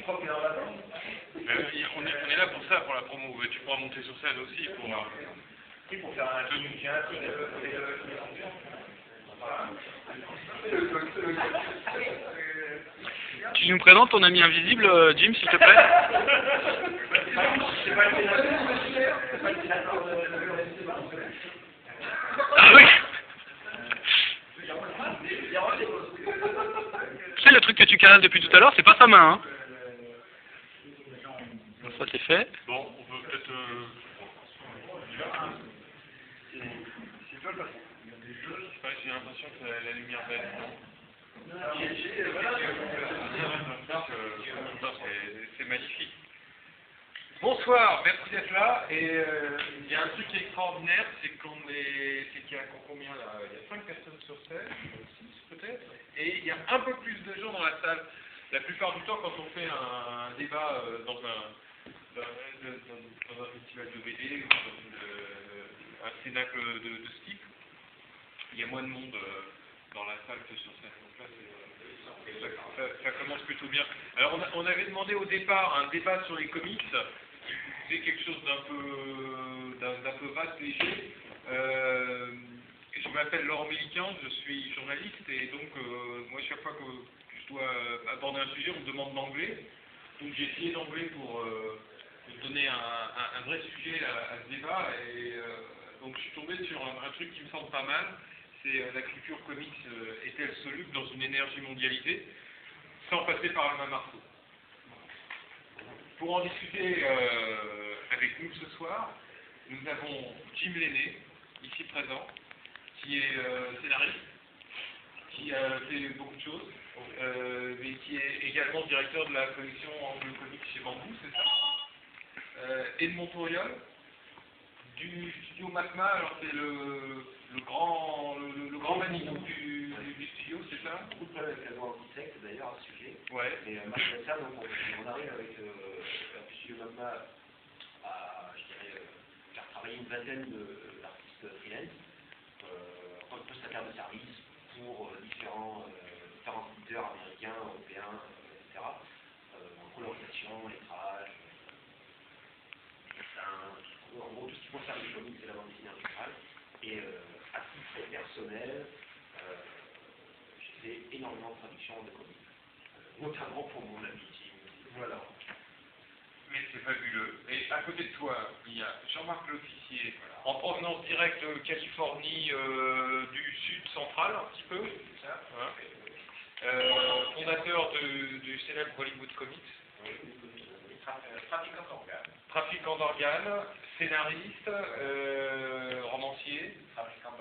crois qu'il est en vacances. On est là pour ça, pour la promo. Tu pourras monter sur scène aussi pour... Oui, pour faire un truc, Tu nous présentes ton ami invisible, Jim, s'il te plaît? Ah oui. Tu sais, le truc que tu canales depuis tout à l'heure, c'est pas sa main, hein? Ça, c'est fait. Bon, on peut peut-être... C'est toi le patron. J'ai l'impression que la lumière baisse, non? C'est magnifique. Bonsoir, merci d'être là. Et il y a un truc qui est extraordinaire, c'est qu'il y a combien là? Il y a 5 personnes sur scène, 6 peut-être, et il y a un peu plus de gens dans la salle. La plupart du temps, quand on fait un débat dans un festival de BD ou dans un cénacle de ce type, il y a moins de monde dans la salle que sur scène. Donc là, ça commence plutôt bien. Alors, on avait demandé au départ un débat sur les comics. C'est quelque chose d'un peu vaste, léger. Je m'appelle Laurent Mélican, je suis journaliste et donc moi chaque fois que je dois aborder un sujet, on me demande d'anglais. Donc j'ai essayé d'anglais pour donner un vrai sujet à ce débat et donc je suis tombé sur un truc qui me semble pas mal. C'est la culture comics est-elle soluble dans une énergie mondialisée sans passer par le même marteau? Pour en discuter avec nous ce soir, nous avons Jim Lenné, ici présent, qui est scénariste, qui a fait beaucoup de choses, mais qui est également directeur de la collection Anglo Comics chez Bambou, c'est ça? Edmond Touriol, du studio Macma, alors c'est le grand Manitou du studio, c'est ça? Beaucoup de problèmes avec la loi anti-secte d'ailleurs à ce sujet. Ouais. Et malgré ça, donc, on arrive avec le studio Magma à, je dirais, faire travailler une vingtaine d'artistes freelance, prestataires de services pour différents éditeurs américains, européens, etc. En colorisation, lettrage, en gros tout ce qui concerne les comics et la bande dessinée intégrale. Et à titre personnel, j'ai fait énormément de traductions de comics, notamment pour mon ami Jim. Voilà. Mais c'est fabuleux. Et à côté de toi, il y a Jean-Marc L'Officier, en provenance directe de Californie, du sud central, un petit peu, c'est ça, hein, fondateur du célèbre Hollywood Comics. Trafiquant d'organes, scénariste, romancier, trafiquant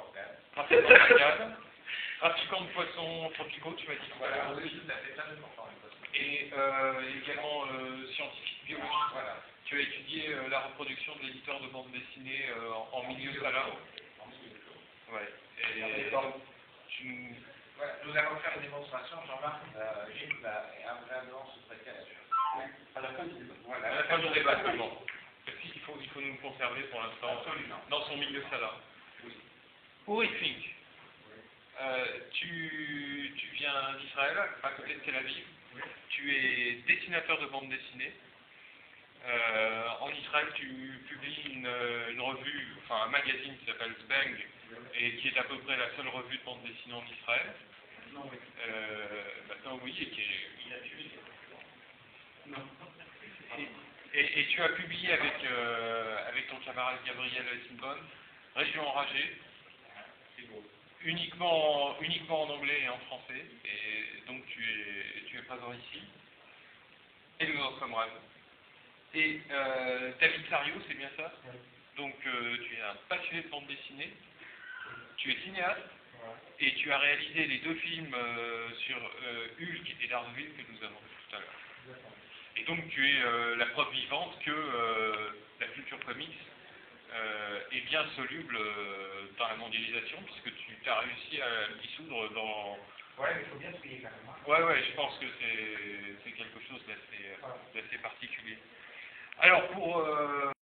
de poissons tropicaux, tu m'as dit. Voilà, oui, ça fait plein de temps. Et également scientifique, biologiste. Voilà. Tu as étudié la reproduction de l'éditeur de bande dessinée en milieu salin. Ouais. Et tu nous... Voilà, nous allons faire une démonstration, Jean-Marc, Gilles est vraiment sous prétexte. À la fin du débat. Voilà, à la fin du débat, seulement. Parce qu'il faut nous conserver pour l'instant dans son milieu salin. Oui. Uri Fink, tu viens d'Israël, à côté de Tel Aviv. Oui. Tu es dessinateur de bande dessinée. En Israël, tu publies une revue, enfin un magazine qui s'appelle Zbang, et qui est à peu près la seule revue de bande dessinée en Israël. Non, oui. Maintenant, oui, et qui est... Il a tué. Non. Et tu as publié avec ton camarade Gabriel Simon, Région enragée, uniquement en anglais et en français, et donc tu es présent ici, et nous en sommes ravis. Et David Sario, c'est bien ça? Oui. Donc tu es un passionné de bande dessinée, tu es cinéaste, et tu as réalisé les 2 films sur Hulk et Daredevil que nous avons vu tout à l'heure. Et donc tu es la preuve vivante que la culture comics est bien soluble dans la mondialisation, puisque tu as réussi à le dissoudre dans... Ouais, mais il faut bien se payer quand même. Ouais, je pense que c'est quelque chose d'assez particulier. Alors pour...